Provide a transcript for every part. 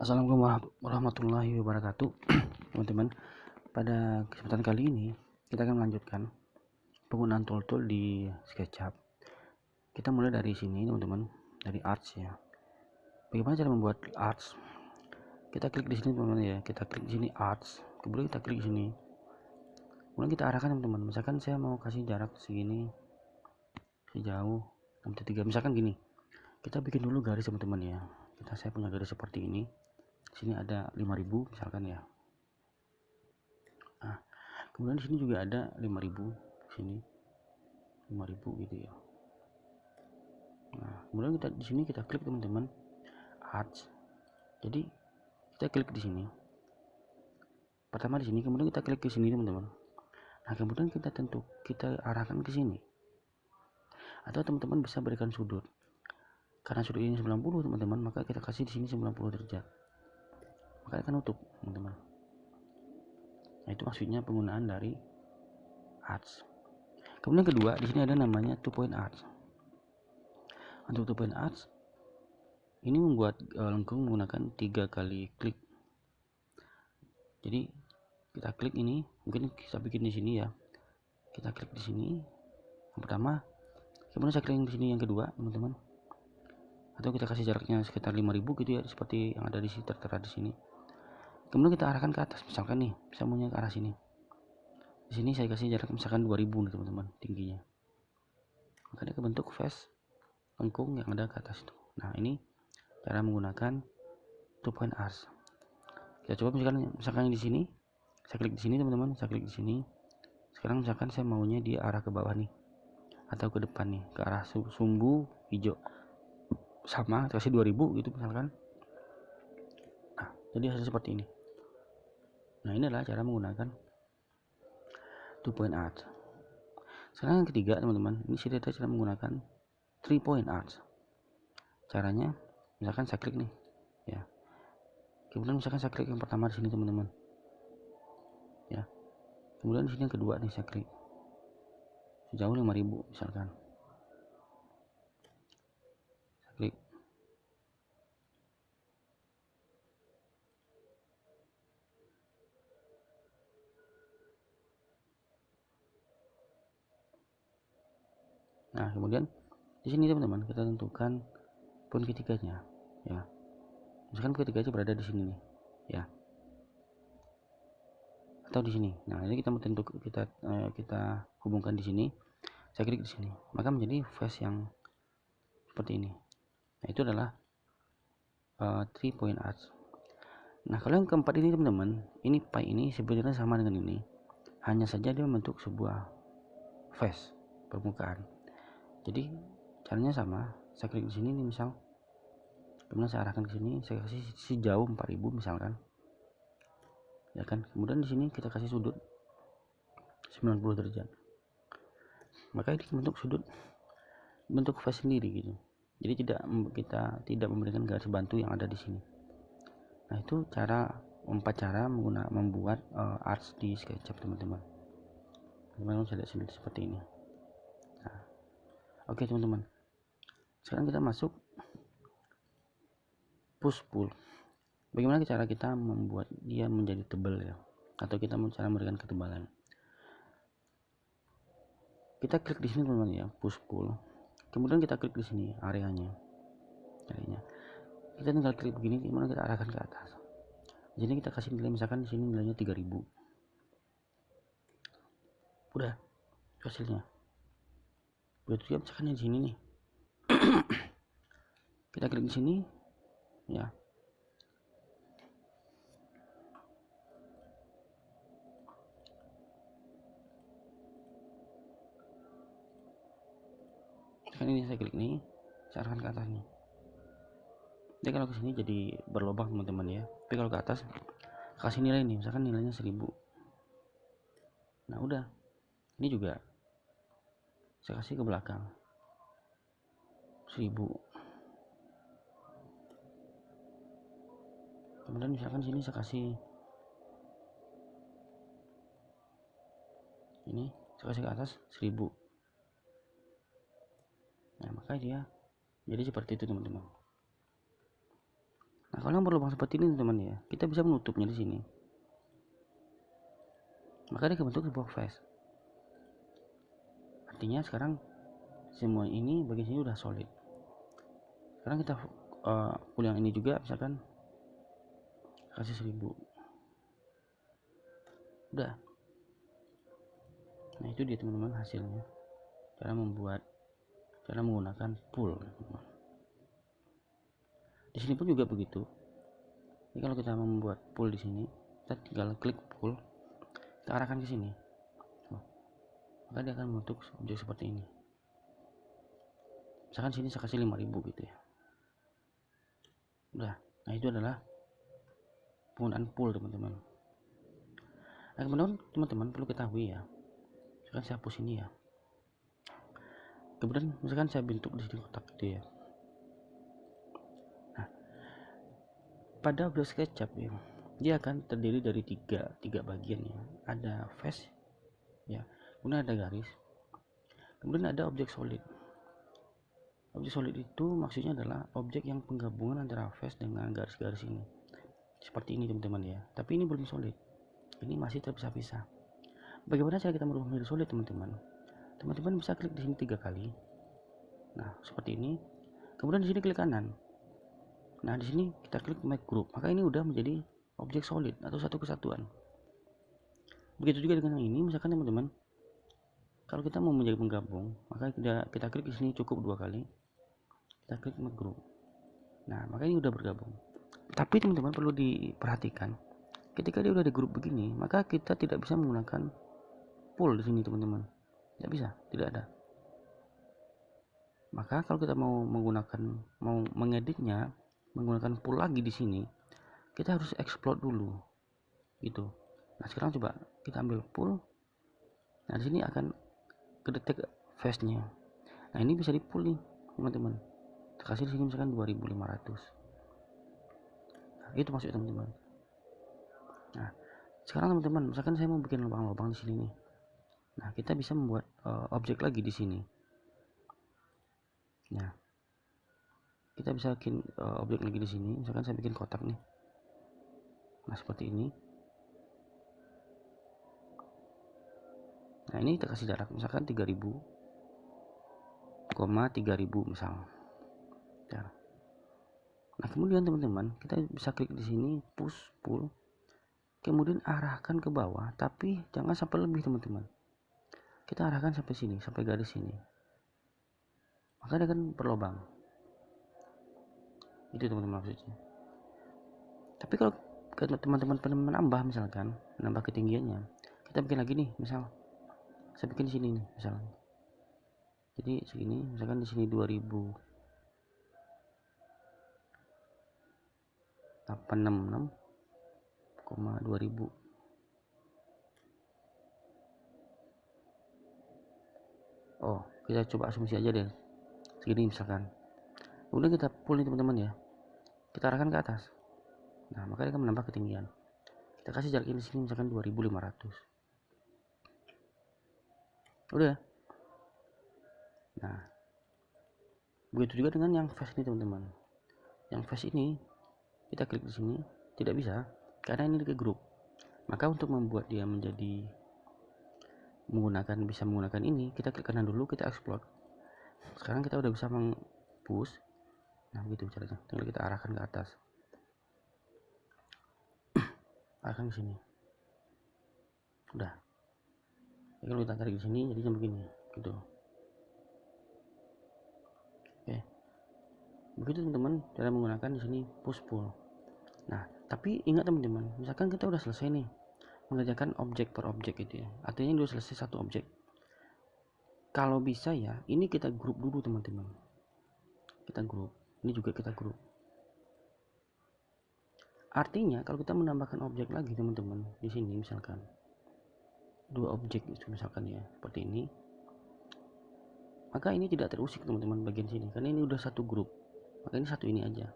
Assalamualaikum warahmatullahi wabarakatuh. Teman-teman, pada kesempatan kali ini kita akan melanjutkan penggunaan tool-tool di SketchUp. Kita mulai dari sini teman-teman, dari arts ya. Bagaimana cara membuat arts? Kita klik di sini teman-teman ya, kita klik di sini arts, kemudian kita klik di sini, kemudian kita arahkan teman-teman. Misalkan saya mau kasih jarak segini, sejauh 6.3, misalkan gini. Kita bikin dulu garis teman-teman ya. Saya punya garis seperti ini. Sini ada 5000 misalkan ya. Nah, kemudian di sini juga ada 5000, sini 5000 gitu ya. Nah, kemudian kita di sini kita klik teman-teman arts. Jadi kita klik di sini. Pertama di sini, kemudian kita klik ke sini teman-teman. Nah, kemudian kita arahkan ke sini. Atau teman-teman bisa berikan sudut. Karena sudut ini 90 teman-teman, maka kita kasih di sini 90 derajat. Maka akan nutup teman-teman. Nah, itu maksudnya penggunaan dari arts. Kemudian kedua, di sini ada namanya 2-point arts. Untuk 2-point arts ini membuat lengkung menggunakan 3 kali klik. Jadi kita klik ini, mungkin kita bikin di sini ya. Kita klik di sini yang pertama, kemudian saya klik di sini yang kedua teman-teman. Atau kita kasih jaraknya sekitar 5000 gitu ya, seperti yang ada di sini, tertera di sini. Kemudian kita arahkan ke atas, misalkan nih, saya maunya ke arah sini. Di sini saya kasih jarak misalkan 2000 nih teman-teman, tingginya. Maka dia kebentuk face lengkung yang ada ke atas itu. Nah, ini cara menggunakan 2-point arcs. Kita coba misalkan di sini, saya klik di sini teman-teman, saya klik di sini. Sekarang misalkan saya maunya di arah ke bawah nih, atau ke depan nih, ke arah sumbu hijau, sama kasih 2000 gitu misalkan. Nah, jadi hasil seperti ini. Nah, ini adalah cara menggunakan 2-point arcs. Sekarang yang ketiga teman-teman, ini sudah ada cara menggunakan 3-point arcs. Caranya, misalkan saya klik nih, ya. Kemudian misalkan saya klik yang pertama di sini teman-teman, ya. Kemudian di sini yang kedua nih saya klik sejauh 5000 misalkan. Saya klik. Nah, kemudian di sini teman-teman kita tentukan poin ketiganya, ya. Misalkan poin ketiganya berada di sini nih, ya. Atau di sini. Nah, ini kita kita hubungkan di sini. Saya klik di sini, maka menjadi face yang seperti ini. Nah, itu adalah 3-point arcs. Nah, kalau yang keempat ini teman-teman, ini pi ini sebenarnya sama dengan ini, hanya saja dia membentuk sebuah face permukaan. Jadi caranya sama. Saya klik di sini nih misal, kemudian saya arahkan ke sini, saya kasih sejauh 4000 misalkan, ya kan. Kemudian di sini kita kasih sudut 90 derajat, maka ini bentuk sudut, bentuk face sendiri gitu. Jadi kita tidak memberikan garis bantu yang ada di sini. Nah, itu empat cara membuat arts di SketchUp teman-teman. Teman-teman bisa lihat sendiri seperti ini. Nah, oke teman-teman, sekarang kita masuk push pull. Bagaimana cara kita membuat dia menjadi tebal ya, atau kita cara memberikan ketebalan. Kita klik di sini teman-teman ya, push pull. Kemudian kita klik di sini areanya. Kita tinggal klik begini, kemudian kita arahkan ke atas. Jadi kita kasih nilai, misalkan di sini nilainya 3000. Udah hasilnya. Begitu juga misalkan di sini nih. Kita klik di sini, ya. Misalkan ini saya klik nih, saya arahkan ke atas nih. Jadi kalau ke sini jadi berlubang teman-teman ya. Tapi kalau ke atas kasih nilai nih, misalkan nilainya 1000. Nah, udah. Ini juga saya kasih ke belakang 1000. Kemudian misalkan sini saya kasih ini, saya kasih ke atas 1000. Nah, maka dia jadi seperti itu teman-teman. Nah, kalau yang berlubang seperti ini teman ya, kita bisa menutupnya di sini. Maka dia bentuk sebuah face. Artinya sekarang semua ini bagian sini udah solid. Sekarang kita full yang ini juga, misalkan kasih 1000. Udah. Nah, itu dia teman-teman hasilnya. Cara menggunakan pool. Di sini pun juga begitu. Jadi kalau kita membuat pool di sini, kita tinggal klik pool, kita arahkan ke sini. Maka dia akan membentuk objek seperti ini. Misalkan sini saya kasih 5000 gitu ya. Udah. Nah, itu adalah penggunaan pool teman-teman. Nah, kemudian teman-teman perlu ketahui ya. Misalkan saya hapus ini ya. Kemudian misalkan saya bentuk di sini kotak gitu ya. Nah, pada objek SketchUp ya, dia akan terdiri dari tiga bagian ya. Ada face ya, kemudian ada garis, kemudian ada objek solid. Objek solid itu maksudnya adalah objek yang penggabungan antara face dengan garis-garis ini. Seperti ini teman-teman ya. Tapi ini belum solid. Ini masih terpisah-pisah. Bagaimana cara kita merubah menjadi solid teman-teman? Teman-teman bisa klik di sini 3 kali. Nah, seperti ini. Kemudian di sini klik kanan. Nah, di sini kita klik make group. Maka ini udah menjadi objek solid atau satu kesatuan. Begitu juga dengan yang ini, misalkan teman-teman, kalau kita mau menjadi menggabung, maka kita klik di sini cukup 2 kali. Kita klik make group. Nah, maka ini udah bergabung. Tapi teman-teman perlu diperhatikan, ketika dia udah di grup begini, maka kita tidak bisa menggunakan pool di sini teman-teman. Tidak bisa, tidak ada. Maka kalau kita mau mengeditnya, menggunakan pool lagi di sini, kita harus explode dulu, gitu. Nah, sekarang coba kita ambil pool. Nah, di sini akan kedetek face-nya. Nah, ini bisa di pool nih, teman-teman. Kasih di sini misalkan 2500. Nah, itu maksudnya teman-teman. Nah, sekarang teman-teman, misalkan saya mau bikin lubang-lubang di sini nih. Nah, kita bisa membuat objek lagi di sini. Nah, kita bisa bikin objek lagi di sini. Misalkan saya bikin kotak nih. Nah, seperti ini. Nah, ini kita kasih jarak misalkan 3000, 3000 misal. Nah, kemudian teman-teman, kita bisa klik di sini push pull, kemudian arahkan ke bawah, tapi jangan sampai lebih teman-teman. Kita arahkan sampai sini, sampai garis sini. Maka dia akan berlubang. Itu teman-teman maksudnya. Tapi kalau teman-teman menambah, misalkan menambah ketinggiannya, kita bikin lagi nih, misal saya bikin di sini nih, misal. Jadi segini, misalkan di sini 2866,2000. Oh, kita coba asumsi aja deh. Segini misalkan. Kemudian kita pull nih teman-teman ya. Kita arahkan ke atas. Nah, maka dia akan menambah ketinggian. Kita kasih jarak ini sini misalkan 2500. Udah. Nah, begitu juga dengan yang face ini teman-teman. Yang face ini kita klik di sini tidak bisa karena ini ke grup. Maka untuk membuat dia menjadi bisa menggunakan ini, kita klik kanan dulu, kita explode. Sekarang kita udah bisa push. Nah, begitu caranya. Tinggal kita arahkan ke atas. Arahkan ke sini. Udah. Jadi kalau kita tarik di sini jadinya begini, gitu. Oke. Begitu teman-teman cara menggunakan di sini push pull. Nah, tapi ingat teman-teman, misalkan kita udah selesai nih mengerjakan objek per objek gitu ya. Artinya udah selesai satu objek. Kalau bisa ya, ini kita grup dulu teman-teman. Kita grup. Ini juga kita grup. Artinya kalau kita menambahkan objek lagi teman-teman di sini misalkan 2 objek itu misalkan ya, seperti ini. Maka ini tidak terusik teman-teman bagian sini karena ini udah satu grup. Maka ini satu ini aja.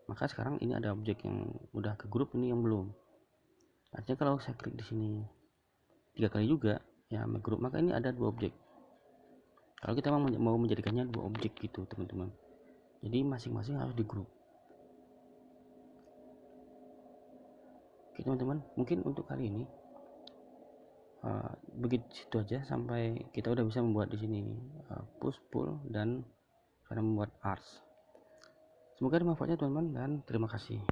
Maka sekarang ini ada objek yang udah ke grup, ini yang belum. Artinya kalau saya klik di sini 3 kali juga ya make group, maka ini ada 2 objek. Kalau kita mau menjadikannya 2 objek gitu teman-teman. jadi masing-masing harus di grup. Oke teman-teman, mungkin untuk kali ini begitu aja, sampai kita udah bisa membuat di sini push pull dan cara membuat arts. Semoga bermanfaatnya teman-teman, dan terima kasih.